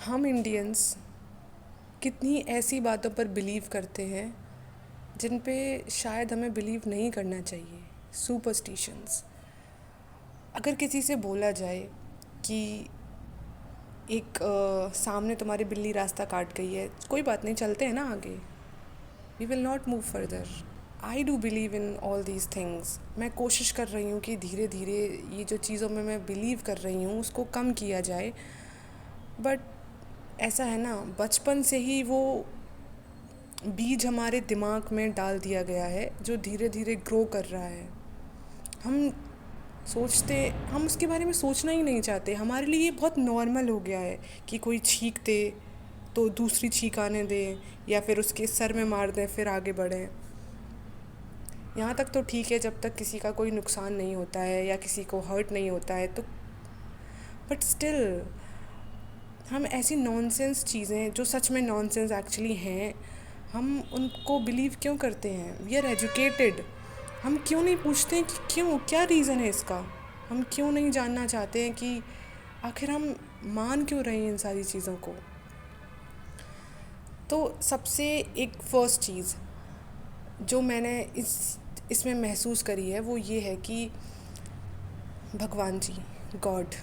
हम इंडियंस कितनी ऐसी बातों पर बिलीव करते हैं जिन पे शायद हमें बिलीव नहीं करना चाहिए। सुपरस्टिशंस। अगर किसी से बोला जाए कि एक सामने तुम्हारी बिल्ली रास्ता काट गई है, कोई बात नहीं, चलते हैं ना आगे, we will not move further. I do believe in all these things. मैं कोशिश कर रही हूँ कि धीरे धीरे ये जो चीज़ों में मैं बिलीव कर रही हूँ उसको कम किया जाए। बट ऐसा है ना, बचपन से ही वो बीज हमारे दिमाग में डाल दिया गया है जो धीरे धीरे ग्रो कर रहा है। हम सोचते हम उसके बारे में सोचना ही नहीं चाहते। हमारे लिए ये बहुत नॉर्मल हो गया है कि कोई छींक दे तो दूसरी छींक आने दें या फिर उसके सर में मार दें फिर आगे बढ़ें। यहाँ तक तो ठीक है जब तक किसी का कोई नुकसान नहीं होता है या किसी को हर्ट नहीं होता है तो। बट स्टिल हम ऐसी नॉनसेंस चीज़ें जो सच में नॉनसेंस एक्चुअली हैं, हम उनको बिलीव क्यों करते हैं? We are educated. हम क्यों नहीं पूछते हैं कि क्यों, क्या रीज़न है इसका? हम क्यों नहीं जानना चाहते हैं कि आखिर हम मान क्यों रहे हैं इन सारी चीज़ों को? तो सबसे एक फ़र्स्ट चीज़ जो मैंने इसमें महसूस करी है वो ये है कि भगवान जी, गॉड,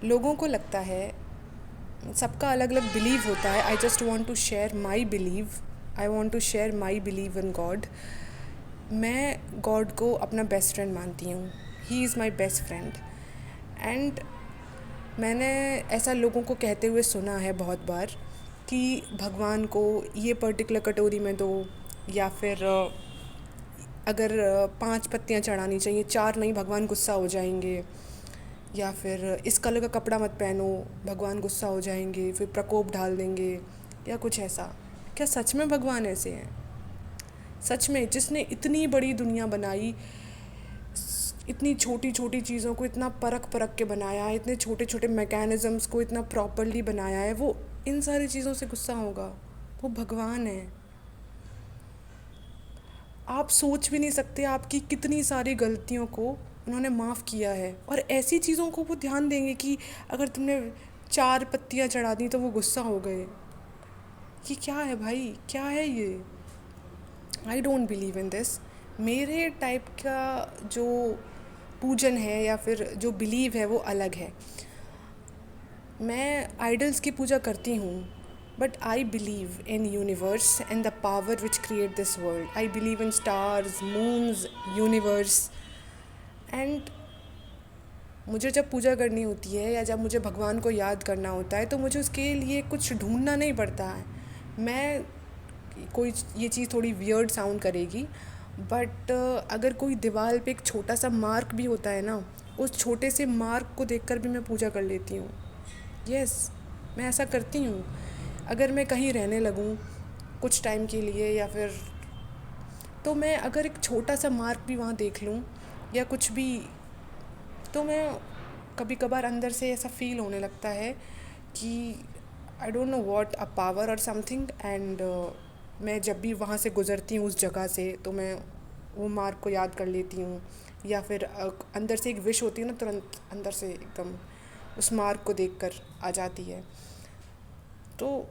लोगों को लगता है, सबका अलग अलग बिलीव होता है। I just want to share my believe. I want to share my believe in God. मैं गॉड को अपना बेस्ट फ्रेंड मानती हूँ। He is my best friend. And मैंने ऐसा लोगों को कहते हुए सुना है बहुत बार कि भगवान को ये पर्टिकुलर कटोरी में दो, या फिर अगर 5 पत्तियाँ चढ़ानी चाहिए, 4 नहीं, भगवान गुस्सा हो जाएंगे, या फिर इस कलर का कपड़ा मत पहनो, भगवान गुस्सा हो जाएंगे, फिर प्रकोप डाल देंगे, या कुछ ऐसा। क्या सच में भगवान ऐसे हैं? सच में जिसने इतनी बड़ी दुनिया बनाई, इतनी छोटी छोटी चीज़ों को इतना परख परख के बनाया है, इतने छोटे छोटे मैकेनिज़म्स को इतना प्रॉपरली बनाया है, वो इन सारी चीज़ों से गुस्सा होगा? वो भगवान है। आप सोच भी नहीं सकते आपकी कितनी सारी गलतियों को उन्होंने माफ़ किया है, और ऐसी चीज़ों को वो ध्यान देंगे कि अगर तुमने 4 पत्तियाँ चढ़ा दी तो वो गुस्सा हो गए। ये क्या है भाई, क्या है ये? I don't believe in this. मेरे टाइप का जो पूजन है या फिर जो बिलीव है वो अलग है। मैं आइडल्स की पूजा करती हूँ, but I believe in universe and the power which create this world. I believe in stars, moons, universe. And मुझे जब पूजा करनी होती है या जब मुझे भगवान को याद करना होता है तो मुझे उसके लिए कुछ ढूंढना नहीं पड़ता है। मैं कोई, ये चीज़ थोड़ी वियर्ड साउंड करेगी, बट अगर कोई दीवार पे एक छोटा सा मार्क भी होता है ना, उस छोटे से मार्क को देखकर भी मैं पूजा कर लेती हूँ। यस, मैं ऐसा करती हूँ। अगर मैं कहीं रहने लगूँ कुछ टाइम के लिए, या फिर तो मैं अगर एक छोटा सा मार्क भी वहाँ देख लूँ या कुछ भी, तो मैं कभी कभार अंदर से ऐसा फील होने लगता है कि I don't know what, a power और समथिंग। एंड मैं जब भी वहाँ से गुज़रती हूँ उस जगह से तो मैं वो मार्क को याद कर लेती हूँ, या फिर अंदर से एक विश होती है ना, तुरंत अंदर से एकदम उस मार्क को देखकर आ जाती है। तो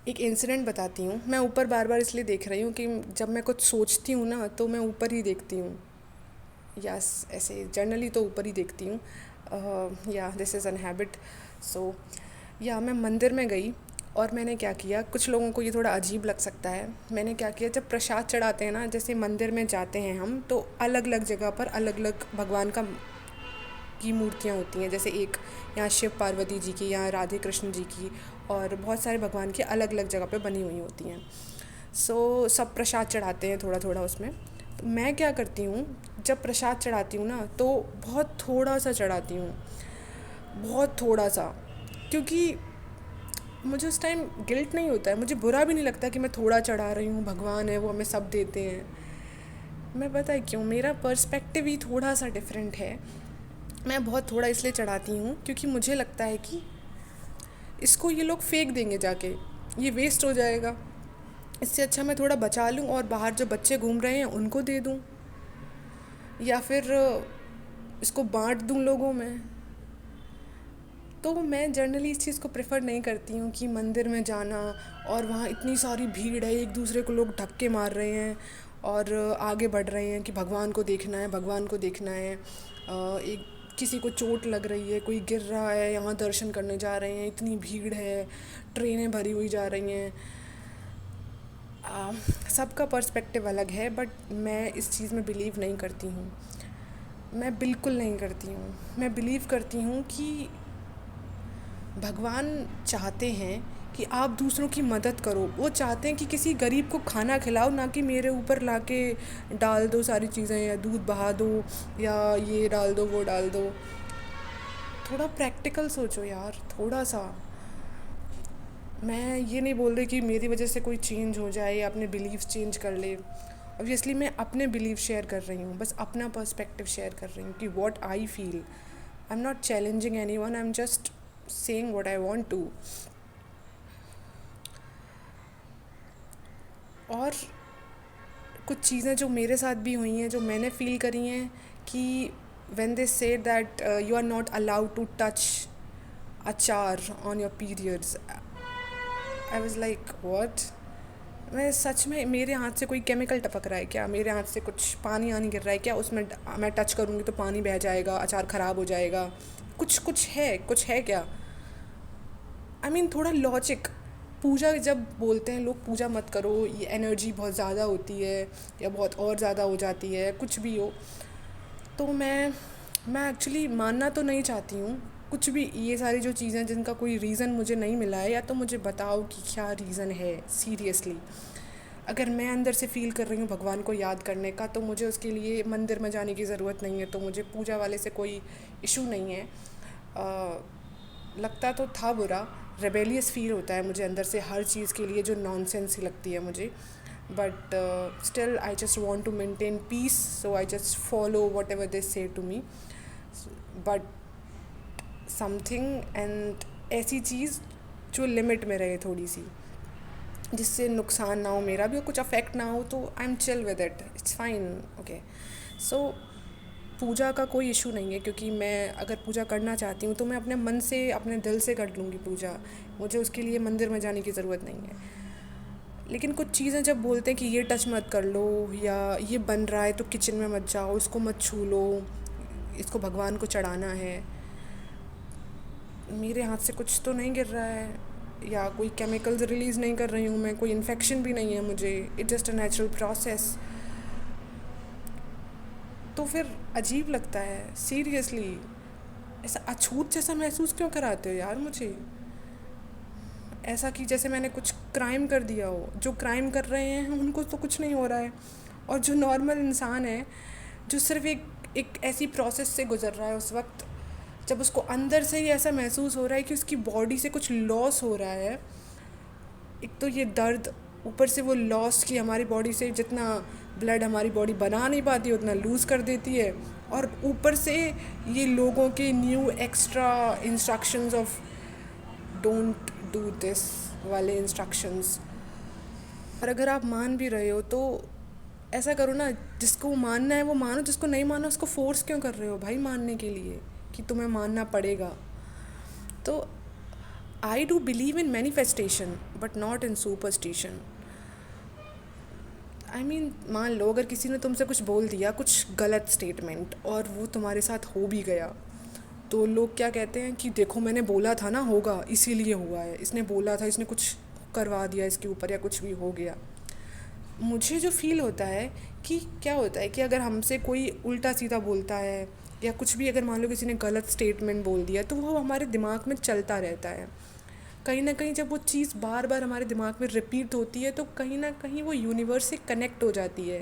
एक इंसिडेंट बताती हूँ। मैं ऊपर बार बार इसलिए देख रही हूँ कि जब मैं कुछ सोचती हूँ ना तो मैं ऊपर ही देखती हूँ। यस, ऐसे जनरली तो ऊपर ही देखती हूँ। या दिस इज़ एन हैबिट। सो या मैं मंदिर में गई और मैंने क्या किया, कुछ लोगों को ये थोड़ा अजीब लग सकता है। मैंने क्या किया, जब प्रसाद चढ़ाते हैं ना, जैसे मंदिर में जाते हैं हम, तो अलग अलग जगह पर अलग अलग भगवान का की मूर्तियाँ होती हैं। जैसे एक यहाँ शिव पार्वती जी की, यहाँ राधे कृष्ण जी की, और बहुत सारे भगवान की अलग अलग जगह पे बनी हुई होती हैं। सो सब प्रसाद चढ़ाते हैं थोड़ा थोड़ा उसमें। तो मैं क्या करती हूँ, जब प्रसाद चढ़ाती हूँ ना तो बहुत थोड़ा सा चढ़ाती हूँ, बहुत थोड़ा सा, क्योंकि मुझे उस टाइम गिल्ट नहीं होता है, मुझे बुरा भी नहीं लगता कि मैं थोड़ा चढ़ा रही हूँ। भगवान है, वो हमें सब देते हैं। मैं पता है क्यों, मेरा पर्सपेक्टिव ही थोड़ा सा डिफरेंट है। मैं बहुत थोड़ा इसलिए चढ़ाती हूँ क्योंकि मुझे लगता है कि इसको ये लोग फेंक देंगे जाके, ये वेस्ट हो जाएगा। इससे अच्छा मैं थोड़ा बचा लूँ और बाहर जो बच्चे घूम रहे हैं उनको दे दूँ, या फिर इसको बांट दूँ लोगों में। तो मैं जनरली इस चीज़ को प्रेफर नहीं करती हूँ कि मंदिर में जाना और वहाँ इतनी सारी भीड़ है, एक दूसरे को लोग धक्के मार रहे हैं और आगे बढ़ रहे हैं कि भगवान को देखना है, भगवान को देखना है। एक किसी को चोट लग रही है, कोई गिर रहा है, यहाँ दर्शन करने जा रहे हैं, इतनी भीड़ है, ट्रेनें भरी हुई जा रही हैं। सबका पर्सपेक्टिव अलग है, बट मैं इस चीज़ में बिलीव नहीं करती हूँ। मैं बिल्कुल नहीं करती हूँ। मैं बिलीव करती हूँ कि भगवान चाहते हैं कि आप दूसरों की मदद करो। वो चाहते हैं कि किसी गरीब को खाना खिलाओ, ना कि मेरे ऊपर लाके डाल दो सारी चीज़ें, या दूध बहा दो, या ये डाल दो वो डाल दो। थोड़ा प्रैक्टिकल सोचो यार, थोड़ा सा। मैं ये नहीं बोल रही कि मेरी वजह से कोई चेंज हो जाए या अपने बिलीव्स चेंज कर ले। ऑब्वियसली मैं अपने बिलीव शेयर कर रही हूँ, बस अपना पर्सपेक्टिव शेयर कर रही हूँ कि what I feel. I am not challenging anyone, I am just saying what I want to. और कुछ चीज़ें जो मेरे साथ भी हुई हैं, जो मैंने फ़ील करी हैं, कि when they say that you are not allowed to touch achar on your periods, I was like what? मैं सच में, मेरे हाथ से कोई केमिकल टपक रहा है क्या? मेरे हाथ से कुछ पानी आनी गिर रहा है क्या? उसमें मैं टच करूँगी तो पानी बह जाएगा, अचार ख़राब हो जाएगा? कुछ है क्या? आई मीन थोड़ा लॉजिक। पूजा जब बोलते हैं लोग, पूजा मत करो, ये एनर्जी बहुत ज़्यादा होती है या बहुत और ज़्यादा हो जाती है, कुछ भी हो। तो मैं एक्चुअली मानना तो नहीं चाहती हूँ कुछ भी। ये सारी जो चीज़ें जिनका कोई रीज़न मुझे नहीं मिला है, या तो मुझे बताओ कि क्या रीज़न है सीरियसली। अगर मैं अंदर से फ़ील कर रही हूँ भगवान को याद करने का, तो मुझे उसके लिए मंदिर में जाने की ज़रूरत नहीं है। तो मुझे पूजा वाले से कोई इशू नहीं है। लगता तो था बुरा, रेबेलियस फील होता है मुझे अंदर से हर चीज़ के लिए जो नॉनसेंस ही लगती है मुझे। But still I just want to maintain peace, so I just follow whatever they say to me. But something and ऐसी चीज़ जो लिमिट में रहे थोड़ी सी, जिससे नुकसान ना हो मेरा भी और कुछ अफेक्ट ना हो, तो I am chill with it, it's fine, okay. So Pooja का कोई इशू नहीं है, क्योंकि मैं अगर पूजा करना चाहती हूँ तो मैं अपने मन से, अपने दिल से कर लूँगी पूजा। मुझे उसके लिए मंदिर में जाने की ज़रूरत नहीं है। लेकिन कुछ चीज़ें जब बोलते हैं कि ये टच मत कर लो, या ये बन रहा है तो किचन में मत जाओ, इसको मत छू लो, इसको भगवान को चढ़ाना है। मेरे हाथ से कुछ तो नहीं गिर रहा है, या कोई केमिकल्स रिलीज़ नहीं कर रही हूँ मैं, कोई इन्फेक्शन भी नहीं है मुझे, it's just a natural process. तो फिर अजीब लगता है सीरियसली। ऐसा अछूत जैसा महसूस क्यों कराते हो यार मुझे? ऐसा कि जैसे मैंने कुछ क्राइम कर दिया हो। जो क्राइम कर रहे हैं उनको तो कुछ नहीं हो रहा है, और जो नॉर्मल इंसान है, जो सिर्फ एक ऐसी प्रोसेस से गुज़र रहा है, उस वक्त जब उसको अंदर से ही ऐसा महसूस हो रहा है कि उसकी बॉडी से कुछ लॉस हो रहा है। एक तो ये दर्द, ऊपर से वो लॉस की हमारी बॉडी से जितना ब्लड हमारी बॉडी बना नहीं पाती उतना लूज़ कर देती है, और ऊपर से ये लोगों के new extra instructions of don't do this वाले इंस्ट्रक्शंस। और अगर आप मान भी रहे हो तो ऐसा करो ना, जिसको मानना है वो मानो, जिसको नहीं मानना उसको फोर्स क्यों कर रहे हो भाई मानने के लिए, कि तुम्हें मानना पड़ेगा। तो आई do believe in manifestation but not in superstition. I mean मान लो अगर किसी ने तुमसे कुछ बोल दिया, कुछ गलत स्टेटमेंट, और वो तुम्हारे साथ हो भी गया, तो लोग क्या कहते हैं कि देखो मैंने बोला था ना होगा, इसीलिए हुआ है, इसने बोला था, इसने कुछ करवा दिया इसके ऊपर, या कुछ भी हो गया। मुझे जो फील होता है कि क्या होता है कि अगर हमसे कोई उल्टा सीधा बोलता है, या कुछ भी, अगर मान लो किसी ने गलत स्टेटमेंट बोल दिया, तो वो हमारे दिमाग में चलता रहता है। कहीं ना कहीं जब वो चीज़ बार बार हमारे दिमाग में रिपीट होती है, तो कहीं ना कहीं वो यूनिवर्स से कनेक्ट हो जाती है,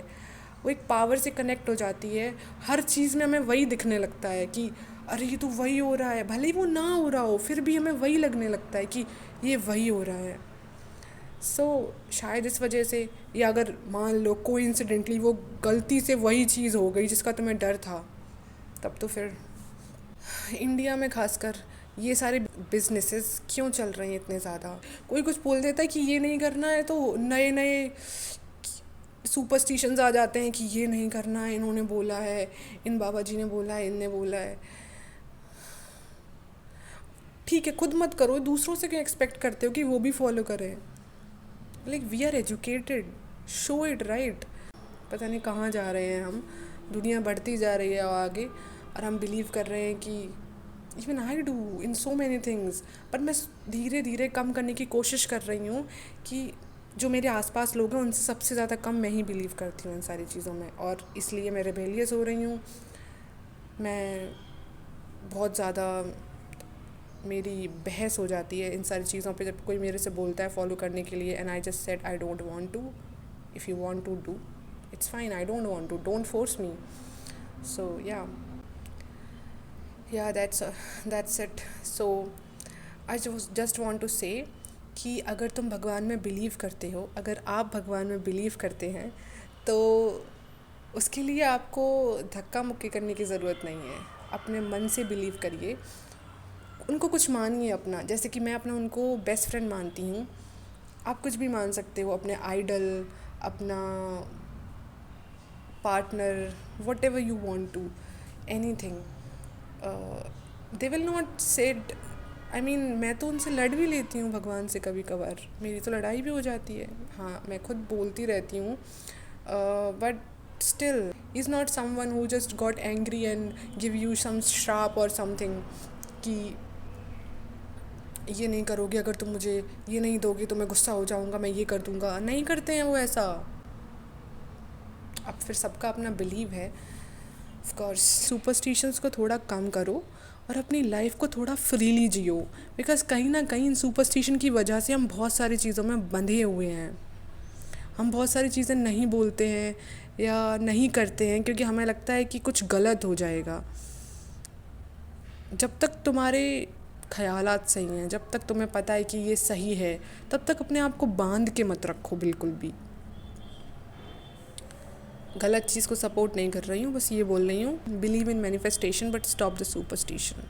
वो एक पावर से कनेक्ट हो जाती है। हर चीज़ में हमें वही दिखने लगता है कि अरे ये तो वही हो रहा है, भले ही वो ना हो रहा हो, फिर भी हमें वही लगने लगता है कि ये वही हो रहा है। सो शायद इस वजह से, या अगर मान लो कोइंसिडेंटली वो गलती से वही चीज़ हो गई जिसका तुम्हें डर था, तब तो फिर इंडिया में खासकर ये सारे बिजनेसेस क्यों चल रहे हैं इतने ज़्यादा। कोई कुछ बोल देता है कि ये नहीं करना है, तो नए नए सुपरस्टिशंस आ जाते हैं कि ये नहीं करना है, इन्होंने बोला है, इन बाबा जी ने बोला है, इनने बोला है। ठीक है, खुद मत करो, दूसरों से क्यों एक्सपेक्ट करते हो कि वो भी फॉलो करें? Like we are educated, show it right. पता नहीं कहाँ जा रहे हैं हम, दुनिया बढ़ती जा रही है आगे, और हम बिलीव कर रहे हैं कि even I do in so many things, पर मैं धीरे धीरे कम करने की कोशिश कर रही हूँ कि जो मेरे आसपास लोग हैं उनसे सबसे ज़्यादा कम मैं ही बिलीव करती हूँ इन सारी चीज़ों में, और इसलिए मैं रेबेलियस हो रही हूँ। मैं बहुत ज़्यादा, मेरी बहस हो जाती है इन सारी चीज़ों पे जब कोई मेरे से बोलता है फॉलो करने के लिए, and I just said I don't want to. If you want to do, it's fine, I don't want to, don't force me. So yeah, that's it. So I just want to say कि अगर तुम भगवान में believe करते हो, अगर आप भगवान में बिलीव करते हैं, तो उसके लिए आपको धक्का मुक्की करने की ज़रूरत नहीं है। अपने मन से बिलीव करिए, उनको कुछ मानिए अपना, जैसे कि मैं अपना उनको बेस्ट फ्रेंड मानती हूँ। आप कुछ भी मान सकते हो, अपने आइडल, अपना partner, whatever you want to, anything. They will not said, I mean, मैं तो उनसे लड़ भी लेती हूँ भगवान से, कभी कभार मेरी तो लड़ाई भी हो जाती है। हाँ, मैं खुद बोलती रहती हूँ, but still he's not someone who just got angry and give you some shrap or something कि ये नहीं करोगे, अगर तुम मुझे ये नहीं दोगे तो मैं गुस्सा हो जाऊँगा, मैं ये कर दूँगा। नहीं करते हैं वो ऐसा। अब फिर सबका अपना बिलीव है। ऑफ कोर्स सुपरस्टिशंस को थोड़ा कम करो और अपनी लाइफ को थोड़ा फ्रीली जियो, बिकॉज कहीं ना कहीं इन सुपरस्टिशन की वजह से हम बहुत सारी चीज़ों में बंधे हुए हैं। हम बहुत सारी चीज़ें नहीं बोलते हैं या नहीं करते हैं क्योंकि हमें लगता है कि कुछ गलत हो जाएगा। जब तक तुम्हारे ख़यालात सही हैं, जब तक तुम्हें पता है कि ये सही है, तब तक अपने आप को बांध के मत रखो बिल्कुल भी। गलत चीज़ को सपोर्ट नहीं कर रही हूँ, बस ये बोल रही हूँ, believe in manifestation but stop the superstition.